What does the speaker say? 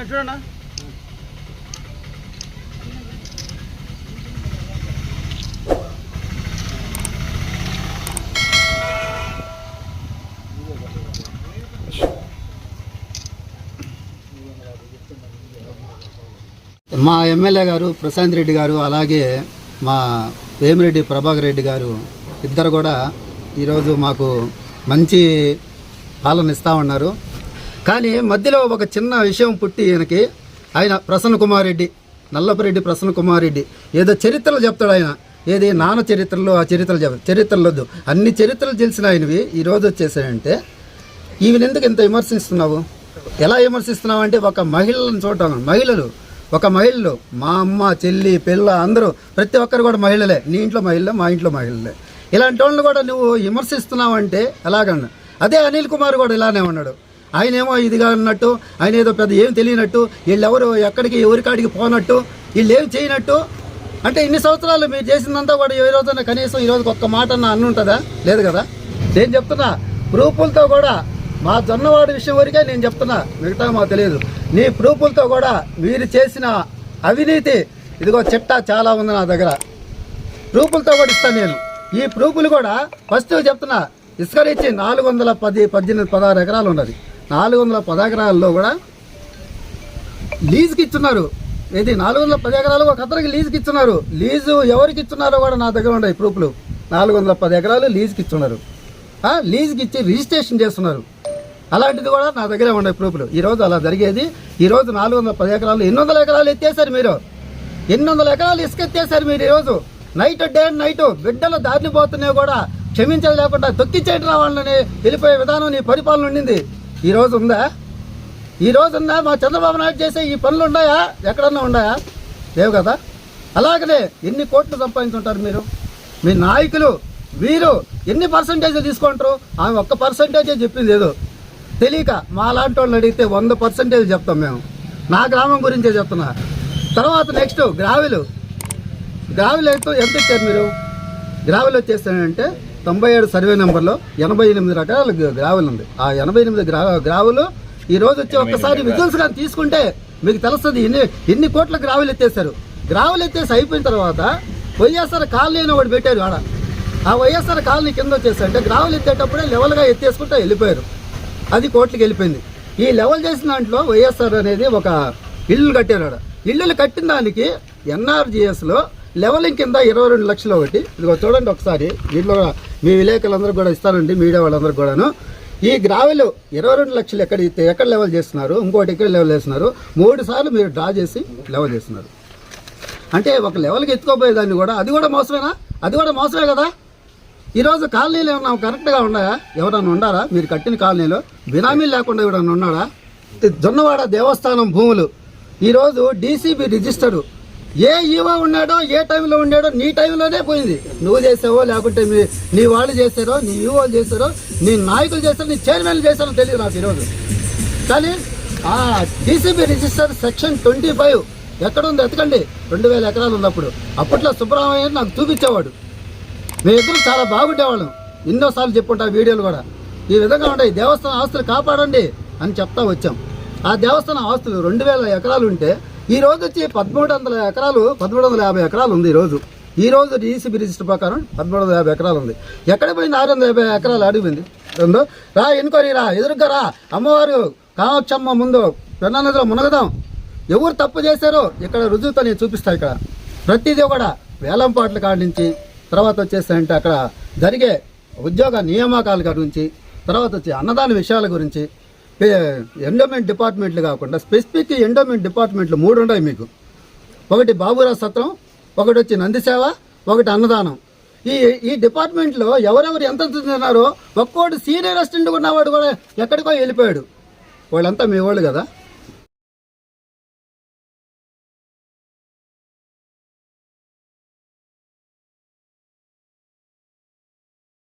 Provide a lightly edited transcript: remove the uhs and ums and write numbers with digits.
చూడన్నా మా ఎమ్మెల్యే గారు ప్రశాంత్ రెడ్డి గారు అలాగే మా వేమిరెడ్డి ప్రభాకర్ రెడ్డి గారు ఇద్దరు కూడా ఈరోజు మాకు మంచి పాలన ఇస్తూ ఉన్నారు. కానీ మధ్యలో ఒక చిన్న విషయం పుట్టి ఈయనకి ఆయన ప్రసన్న కుమార్ రెడ్డి, నల్లపరెడ్డి ప్రసన్న కుమార్ రెడ్డి ఏదో చరిత్రలు చెప్తాడు. ఆయన ఏది నాన్న చరిత్రలు ఆ చరిత్రలు చరిత్రలు వద్దు, అన్ని చరిత్రలు తెలిసిన ఆయనవి ఈరోజు వచ్చేసాయంటే ఈయన ఎందుకు ఇంత విమర్శిస్తున్నావు? ఎలా విమర్శిస్తున్నావు అంటే ఒక మహిళలను చూడటం, ఒక మహిళలు మా అమ్మ చెల్లి పిల్ల అందరూ ప్రతి ఒక్కరు కూడా మహిళలే. నీ ఇంట్లో మహిళలే, మా ఇంట్లో మహిళలే. ఇలాంటి వాళ్ళని కూడా నువ్వు విమర్శిస్తున్నావు అంటే ఎలాగన్నా? అదే అనిల్ కుమార్ కూడా ఇలానే ఉన్నాడు. ఆయనేమో ఇదిగా అన్నట్టు, ఆయన ఏదో పెద్ద ఏం తెలియనట్టు, వీళ్ళెవరు ఎక్కడికి ఎవరికాడికి పోనట్టు, వీళ్ళు ఏం చేయనట్టు. అంటే ఇన్ని సంవత్సరాలు మీరు చేసిందంతా కూడా ఏ రోజున కనీసం ఈ రోజుకి ఒక్క మాట అన్న ఉంటుందా? లేదు కదా. నేను చెప్తున్నా ప్రూఫులతో కూడా, మా జొన్నవాడి విషయం వరకే నేను చెప్తున్నా, మిగతా మాకు తెలియదు. నీ ప్రూఫులతో కూడా మీరు చేసిన అవినీతి ఇదిగో చిట్టా చాలా ఉంది నా దగ్గర, ప్రూఫులతో కూడా ఇస్తాను నేను. ఈ ప్రూఫులు కూడా ఫస్ట్ చెప్తున్నా, ఇసుక ఇచ్చి 410, 18, 16 ఎకరాలు ఉన్నది. 410 ఎకరాల్లో కూడా లీజుకి ఇచ్చున్నారు. ఇది 410 ఎకరాలు ఒక అతనికి లీజుకి ఇచ్చున్నారు. లీజు ఎవరికి ఇచ్చున్నారో కూడా నా దగ్గర ఉన్నాయి ప్రూఫ్లు. 410 ఎకరాలు లీజుకి ఇచ్చున్నారు. లీజుకి ఇచ్చి రిజిస్ట్రేషన్ చేస్తున్నారు. అలాంటిది కూడా నా దగ్గరే ఉన్నాయి ప్రూఫ్లు. ఈరోజు అలా జరిగేది. ఈరోజు 410 ఎకరాలు 800 ఎకరాలు ఎత్తేసారు మీరు. 800 ఎకరాలు ఇసుక ఎత్తేసారు మీరు. ఈరోజు నైట్ డే అండ్ నైట్ బిడ్డలు దారిని పోతున్నాయి కూడా క్షమించదు లేకుండా తొక్కిచ్చేయడం వాళ్ళని వెళ్ళిపోయే విధానం నీ పరిపాలన ఉండింది. ఈరోజు ఉందా? ఈరోజున్నా మా చంద్రబాబు నాయుడు చేసే ఈ పనులు ఉన్నాయా? ఎక్కడన్నా ఉన్నాయా? లేవు కదా. అలాగనే ఎన్ని కోట్లు సంపాదించుంటారు మీరు? మీ నాయకులు వీరు ఎన్ని పర్సంటేజ్ తీసుకుంటారు? ఆమె 1% చెప్పింది ఏదో తెలియక. మా లాంటి వాళ్ళని అడిగితే 100% చెప్తాం మేము. నా గ్రామం గురించే చెప్తున్నా. తర్వాత నెక్స్ట్ గ్రావెల్ ఎంత ఇచ్చారు మీరు? గ్రావెల్ వచ్చేస్తానంటే 97 సర్వే నెంబర్లో 88 రకాల గ్రావెల్ ఉంది. ఆ 88 గ్రావెల్ ఈరోజు వచ్చి ఒక్కసారి విజిల్స్ కానీ తీసుకుంటే మీకు తెలుస్తుంది ఎన్ని కోట్ల గ్రావెల్ ఎత్తేసారు. గ్రావెల్ ఎత్తేసి అయిపోయిన తర్వాత వైఎస్ఆర్ కాలనీ అని ఒకటి పెట్టారు ఆడ. ఆ వైఎస్ఆర్ కాలనీ కింద వచ్చేసి అంటే గ్రావెల్ ఎత్తేటప్పుడే లెవెల్గా ఎత్తేసుకుంటే వెళ్ళిపోయారు. అది కోట్లకి వెళ్ళిపోయింది. ఈ లెవెల్ చేసిన దాంట్లో వైఎస్ఆర్ అనేది ఒక ఇల్లు కట్టారు. ఇల్లులు కట్టిన దానికి ఎన్ఆర్జీఎస్లో లెవెలింగ్ కింద 22 లక్షలు ఒకటి. ఇదిగో చూడండి ఒకసారి, దీంట్లో మీ విలేకరులందరూ కూడా ఇస్తానండి, మీడియా వాళ్ళందరూ కూడాను. ఈ గ్రావెల్ 22 లక్షలు ఎక్కడ లెవెల్ చేస్తున్నారు, ఇంకోటి ఎక్కడ లెవెల్ చేస్తున్నారు. 3 సార్లు మీరు డ్రా చేసి లెవెల్ చేస్తున్నారు. అంటే ఒక లెవెల్కి ఎత్తుకోపోయేదాన్ని కూడా అది కూడా మోసమేనా? అది కూడా మోసమే కదా. ఈరోజు కాలనీలు ఏమన్నా కరెక్ట్గా ఉన్నాయా? ఎవరన్నా ఉండారా? మీరు కట్టిన కాలనీలో బినామీలు లేకుండా ఎవరన్నా ఉన్నాడా? జొన్నవాడ దేవస్థానం భూములు ఈరోజు డీసీబీ రిజిస్టర్డు. ఏ ఈవో ఉన్నాడో ఏ టైంలో ఉన్నాడో నీ టైంలోనే పోయింది. నువ్వు చేసావో లేకుంటే నీ వాళ్ళు చేశారో, నీ ఈవోలు చేశారో, నీ నాయకులు చేశారో, నీ చైర్మన్లు చేశారో తెలియదు నాకు ఈరోజు. కానీ ఆ డీసీబీ రిజిస్టర్ సెక్షన్ 25 ఎక్కడుంది ఎతకండి. 2000 ఎకరాలు ఉన్నప్పుడు అప్పట్లో సుబ్రహ్మణ్యం నాకు చూపించేవాడు. మేమిద్దరు చాలా బాగుండేవాళ్ళం. ఎన్నోసార్లు చెప్పుంటా వీడియోలు కూడా. ఈ విధంగా ఉంటాయి. దేవస్థానం ఆస్తులు కాపాడండి అని చెప్తా వచ్చాం. ఆ దేవస్థానం ఆస్తులు 2000 ఎకరాలు ఉంటే ఈ రోజు వచ్చి 1300 ఎకరాలు, 1350 ఎకరాలు ఉంది ఈ రోజు డీసీబీ రిజిస్టర్ ప్రకారం 1350 ఎకరాలు ఉంది. ఎక్కడ పోయింది 650 ఎకరాలు అడిగింది? రా ఎన్క్వైరీ రా, ఎదురుగా రా, అమ్మవారు కామాక్షమ్మ ముందు పెన్నా నదిలో మునగదాం. ఎవరు తప్పు చేశారో ఇక్కడ రుజువుతో నేను చూపిస్తా. ఇక్కడ ప్రతిదీ కూడా వేలంపాట్ల కాడి నుంచి, తర్వాత వచ్చేసంటే అక్కడ జరిగే ఉద్యోగ నియామకాల గురించి, తర్వాత వచ్చి అన్నదాన విషయాల గురించి, ఎండోమెంట్ డిపార్ట్మెంట్లు కాకుండా స్పెసిఫిక్ ఎండోమెంట్ డిపార్ట్మెంట్లు 3 ఉన్నాయి మీకు. ఒకటి బాబురాజ్ సత్రం, ఒకటి వచ్చి నందిసేవ, ఒకటి అన్నదానం. ఈ డిపార్ట్మెంట్లో ఎవరెవరు ఎంత తిన్నారో ఒక్కోటి సీనియర్ అసిస్టెంట్ ఉన్నవాడు కూడా ఎక్కడికో వెళ్ళిపోయాడు. వాళ్ళంతా మీ వాళ్ళు కదా.